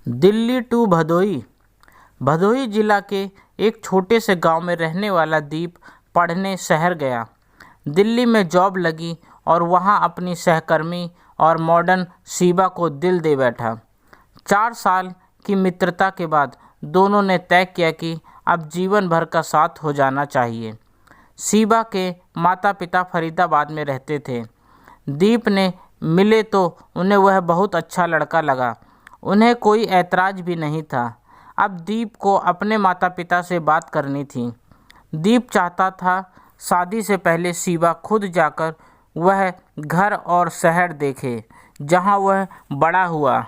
Delhi to Bhadohi. Bhadohi जिला के एक छोटे से गांव में रहने वाला दीप पढ़ने शहर गया। दिल्ली में जॉब लगी और वहां अपनी सहकर्मी और मॉडर्न शीबा को दिल दे बैठा। 4 साल की मित्रता के बाद दोनों ने तय किया कि अब जीवन भर का साथ हो जाना चाहिए। शीबा के माता पिता फरीदाबाद में रहते थे। दीप ने मिले तो उन्हें वह बहुत अच्छा लड़का लगा। उन्हें कोई ऐतराज़ भी नहीं था। अब दीप को अपने माता पिता से बात करनी थी। दीप चाहता था शादी से पहले शीबा खुद जाकर वह घर और शहर देखे जहां वह बड़ा हुआ।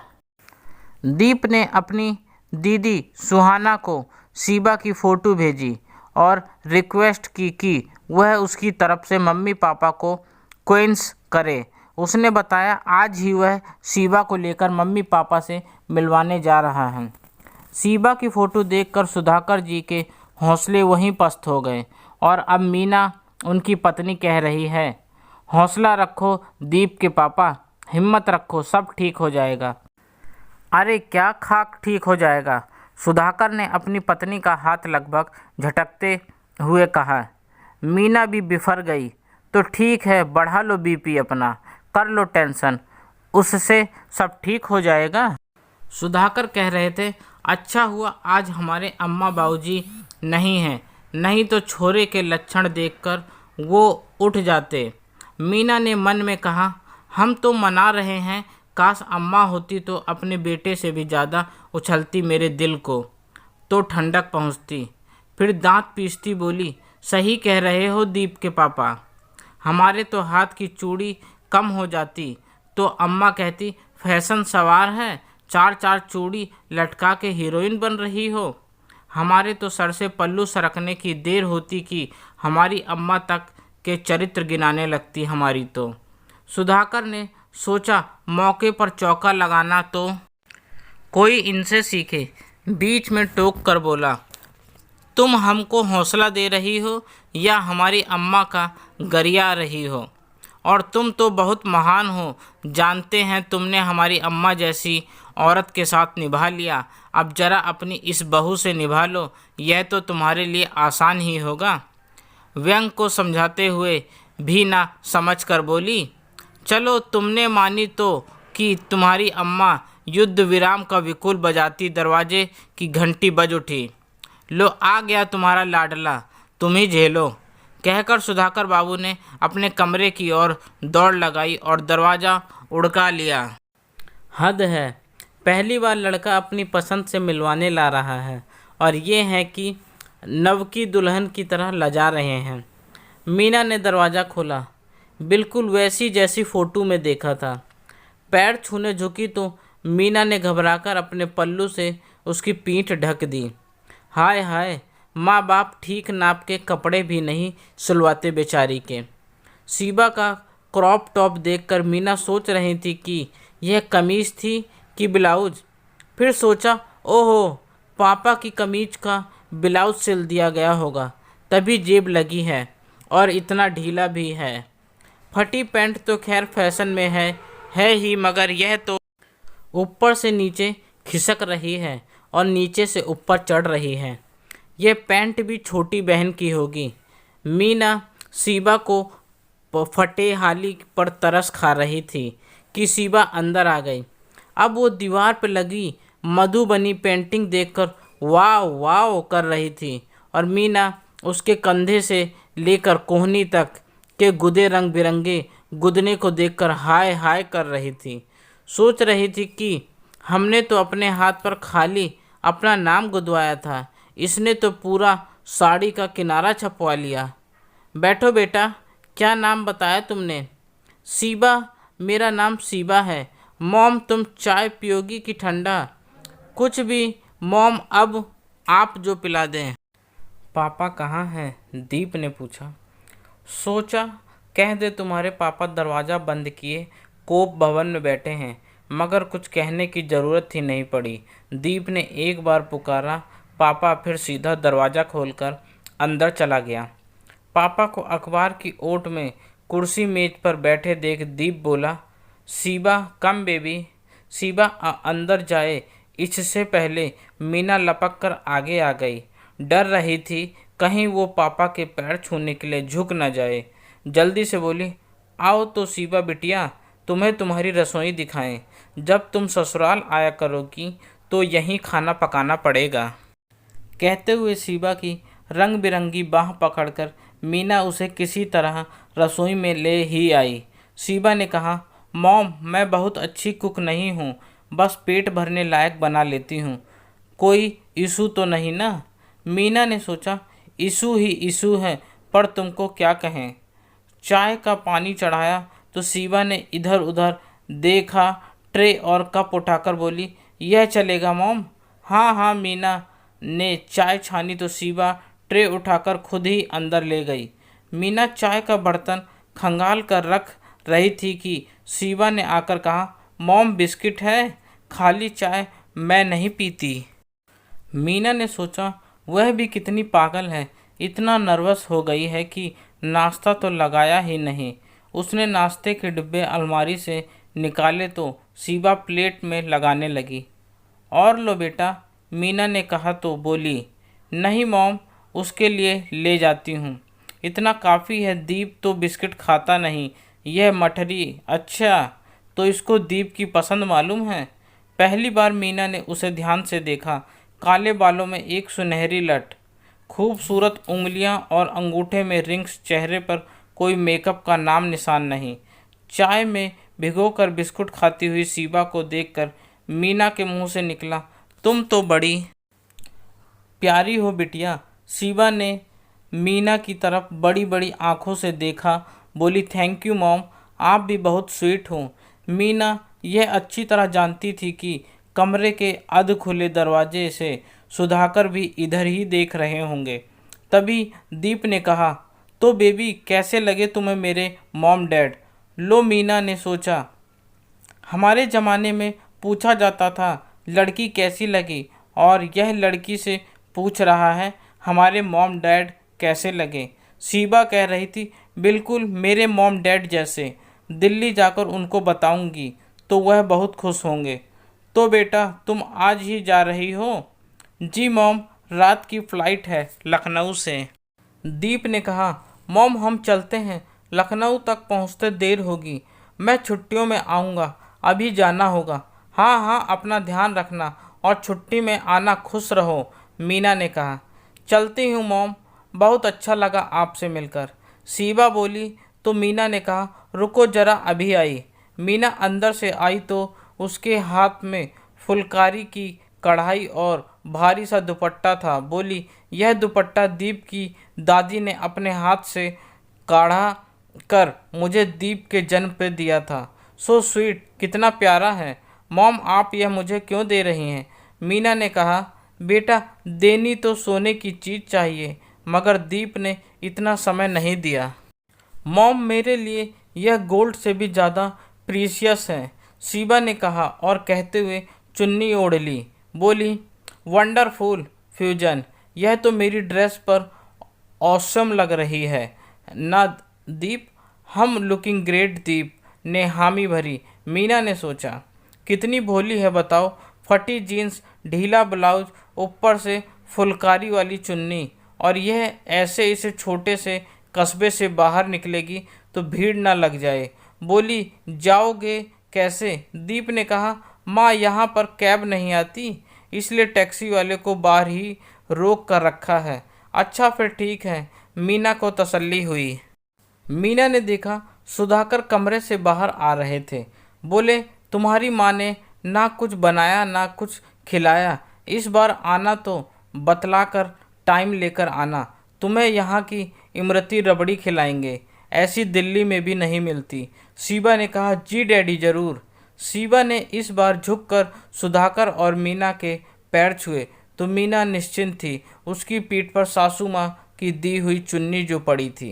दीप ने अपनी दीदी सुहाना को शीबा की फ़ोटो भेजी और रिक्वेस्ट की कि वह उसकी तरफ से मम्मी पापा को कन्विंस करे। उसने बताया आज ही वह शीबा को लेकर मम्मी पापा से मिलवाने जा रहा है। शीबा की फ़ोटो देखकर सुधाकर जी के हौसले वहीं पस्त हो गए और अब मीना उनकी पत्नी कह रही है, हौसला रखो दीप के पापा, हिम्मत रखो, सब ठीक हो जाएगा। अरे क्या खाक ठीक हो जाएगा? सुधाकर ने अपनी पत्नी का हाथ लगभग झटकते हुए कहा। मीना भी बिफर गई। तो ठीक है, बढ़ा लो बीपी अपना, कर लो टेंशन, उससे सब ठीक हो जाएगा। सुधाकर कह रहे थे, अच्छा हुआ आज हमारे अम्मा बाबूजी नहीं हैं, नहीं तो छोरे के लक्षण देखकर वो उठ जाते। मीना ने मन में कहा, हम तो मना रहे हैं, काश अम्मा होती तो अपने बेटे से भी ज़्यादा उछलती मेरे दिल को तो ठंडक पहुंचती। फिर दांत पीसती बोली, सही कह रहे हो दीप के पापा, हमारे तो हाथ की चूड़ी कम हो जाती तो अम्मा कहती फैशन सवार है, 4 चूड़ी लटका के हीरोइन बन रही हो। हमारे तो सर से पल्लू सरकने की देर होती कि हमारी अम्मा तक के चरित्र गिनाने लगती हमारी तो। सुधाकर ने सोचा मौके पर चौका लगाना तो कोई इनसे सीखे। बीच में टोक कर बोला, तुम हमको हौसला दे रही हो या हमारी अम्मा का गरिया रही हो? और तुम तो बहुत महान हो, जानते हैं तुमने हमारी अम्मा जैसी औरत के साथ निभा लिया, अब जरा अपनी इस बहू से निभा लो, यह तो तुम्हारे लिए आसान ही होगा। व्यंग को समझाते हुए भी ना समझ कर बोली, चलो तुमने मानी तो कि तुम्हारी अम्मा युद्ध विराम का विकुल बजाती दरवाजे की घंटी बज उठी। लो आ गया तुम्हारा लाडला, तुम ही झेलो। कहकर सुधाकर बाबू ने अपने कमरे की ओर दौड़ लगाई और दरवाज़ा उड़का लिया। हद है, पहली बार लड़का अपनी पसंद से मिलवाने ला रहा है और ये है कि नवकी दुल्हन की तरह लजा रहे हैं। मीना ने दरवाज़ा खोला, बिल्कुल वैसी जैसी फ़ोटो में देखा था। पैर छूने झुकी तो मीना ने घबराकर अपने पल्लू से उसकी पीठ ढक दी। हाय हाय, माँ बाप ठीक नाप के कपड़े भी नहीं सिलवाते बेचारी के। शीबा का क्रॉप टॉप देखकर मीना सोच रही थी कि यह कमीज़ थी कि ब्लाउज। फिर सोचा, ओहो, पापा की कमीज का ब्लाउज सिल दिया गया होगा, तभी जेब लगी है और इतना ढीला भी है। फटी पैंट तो खैर फैशन में है ही, मगर यह तो ऊपर से नीचे खिसक रही है और नीचे से ऊपर चढ़ रही है। यह पैंट भी छोटी बहन की होगी। मीना शीबा को फटे हाली पर तरस खा रही थी कि शीबा अंदर आ गई। अब वो दीवार पर लगी मधुबनी पेंटिंग देखकर वाह वाह कर रही थी और मीना उसके कंधे से लेकर कोहनी तक के गुदे रंग बिरंगे गुदने को देखकर हाय हाय कर रही थी। सोच रही थी कि हमने तो अपने हाथ पर खाली अपना नाम गुदवाया था, इसने तो पूरा साड़ी का किनारा छपवा लिया। बैठो बेटा, क्या नाम बताया तुमने? शीबा, मेरा नाम शीबा है। मॉम तुम चाय पियोगी कि ठंडा? कुछ भी मॉम, अब आप जो पिला दें। पापा कहाँ हैं? दीप ने पूछा। सोचा कह दे तुम्हारे पापा दरवाज़ा बंद किए कोप भवन में बैठे हैं, मगर कुछ कहने की ज़रूरत ही नहीं पड़ी। दीप ने एक बार पुकारा पापा, फिर सीधा दरवाज़ा खोलकर अंदर चला गया। पापा को अखबार की ओट में कुर्सी मेज पर बैठे देख दीप बोला, शीबा कम बेबी। शीबा अंदर जाए इससे पहले मीना लपक कर आगे आ गई। डर रही थी कहीं वो पापा के पैर छूने के लिए झुक न जाए। जल्दी से बोली, आओ तो शिवा बिटिया, तुम्हें तुम्हारी रसोई दिखाएं। जब तुम ससुराल आया करोगी तो यहीं खाना पकाना पड़ेगा। कहते हुए शिवा की रंग बिरंगी बाह पकड़कर मीना उसे किसी तरह रसोई में ले ही आई। शिवा ने कहा, मॉम, मैं बहुत अच्छी कुक नहीं हूँ, बस पेट भरने लायक बना लेती हूँ। कोई इशू तो नहीं ना? मीना ने सोचा, इशू ही इशू है, पर तुमको क्या कहें। चाय का पानी चढ़ाया तो शिवा ने इधर उधर देखा, ट्रे और कप उठाकर बोली, यह चलेगा मॉम? हाँ हाँ, मीना ने चाय छानी तो शिवा ट्रे उठाकर खुद ही अंदर ले गई। मीना चाय का बर्तन खंगाल कर रख रही थी कि शिवा ने आकर कहा, मॉम बिस्किट है, खाली चाय मैं नहीं पीती। मीना ने सोचा, वह भी कितनी पागल है, इतना नर्वस हो गई है कि नाश्ता तो लगाया ही नहीं। उसने नाश्ते के डिब्बे अलमारी से निकाले तो शिवा प्लेट में लगाने लगी। और लो बेटा, मीना ने कहा तो बोली, नहीं मॉम, उसके लिए ले जाती हूँ, इतना काफ़ी है। दीप तो बिस्किट खाता नहीं, यह मठरी। अच्छा, तो इसको दीप की पसंद मालूम है। पहली बार मीना ने उसे ध्यान से देखा। काले बालों में एक सुनहरी लट, खूबसूरत उंगलियां और अंगूठे में रिंग्स, चेहरे पर कोई मेकअप का नाम निशान नहीं। चाय में भिगोकर बिस्कुट खाती हुई शिवा को देखकर मीना के मुंह से निकला, तुम तो बड़ी प्यारी हो बिटिया। शिवा ने मीना की तरफ बड़ी बड़ी आंखों से देखा, बोली, थैंक यू मॉम, आप भी बहुत स्वीट हो। मीना यह अच्छी तरह जानती थी कि कमरे के अध खुले दरवाजे से सुधाकर भी इधर ही देख रहे होंगे। तभी दीप ने कहा, तो बेबी कैसे लगे तुम्हें मेरे मॉम डैड? लो, मीना ने सोचा, हमारे ज़माने में पूछा जाता था लड़की कैसी लगी, और यह लड़की से पूछ रहा है हमारे मॉम डैड कैसे लगे। शिवा कह रही थी, बिल्कुल मेरे मॉम डैड जैसे। दिल्ली जाकर उनको बताऊंगी तो वह बहुत खुश होंगे। तो बेटा तुम आज ही जा रही हो? जी मॉम, रात की फ़्लाइट है लखनऊ से। दीप ने कहा, मॉम हम चलते हैं, लखनऊ तक पहुंचते देर होगी। मैं छुट्टियों में आऊँगा, अभी जाना होगा। हाँ हाँ, अपना ध्यान रखना और छुट्टी में आना, खुश रहो, मीना ने कहा। चलती हूँ मॉम, बहुत अच्छा लगा आपसे मिलकर, शिवा बोली। तो मीना ने कहा, रुको ज़रा, अभी आई। मीना अंदर से आई तो उसके हाथ में फुलकारी की कढ़ाई और भारी सा दुपट्टा था। बोली, यह दुपट्टा दीप की दादी ने अपने हाथ से काढ़ा कर मुझे दीप के जन्म पे दिया था। सो स्वीट, कितना प्यारा है। मॉम आप यह मुझे क्यों दे रही हैं? मीना ने कहा, बेटा देनी तो सोने की चीज़ चाहिए, मगर दीप ने इतना समय नहीं दिया। मॉम मेरे लिए यह गोल्ड से भी ज़्यादा प्रीशियस है, शिवा ने कहा और कहते हुए चुन्नी ओढ़ ली। बोली, वंडरफुल फ्यूजन, यह तो मेरी ड्रेस पर ऑसम लग रही है ना दीप? हम लुकिंग ग्रेट, दीप ने हामी भरी। मीना ने सोचा, कितनी भोली है बताओ, फटी जीन्स, ढीला ब्लाउज, ऊपर से फुलकारी वाली चुन्नी, और यह ऐसे इसे छोटे से कस्बे से बाहर निकलेगी तो भीड़ ना लग जाए। बोली, जाओगे कैसे? दीप ने कहा, माँ यहाँ पर कैब नहीं आती, इसलिए टैक्सी वाले को बाहर ही रोक कर रखा है। अच्छा फिर ठीक है, मीना को तसल्ली हुई। मीना ने देखा सुधाकर कमरे से बाहर आ रहे थे। बोले, तुम्हारी माँ ने ना कुछ बनाया ना कुछ खिलाया, इस बार आना तो बतला कर टाइम लेकर आना, तुम्हें यहाँ की इमरती रबड़ी खिलाएंगे, ऐसी दिल्ली में भी नहीं मिलती। शिवा ने कहा, जी डैडी ज़रूर। शिवा ने इस बार झुककर सुधाकर और मीना के पैर छुए तो मीना निश्चिंत थी, उसकी पीठ पर सासू माँ की दी हुई चुन्नी जो पड़ी थी।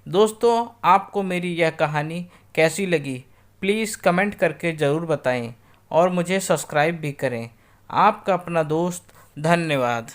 दोस्तों आपको मेरी यह कहानी कैसी लगी प्लीज़ कमेंट करके ज़रूर बताएं और मुझे सब्सक्राइब भी करें। आपका अपना दोस्त, धन्यवाद।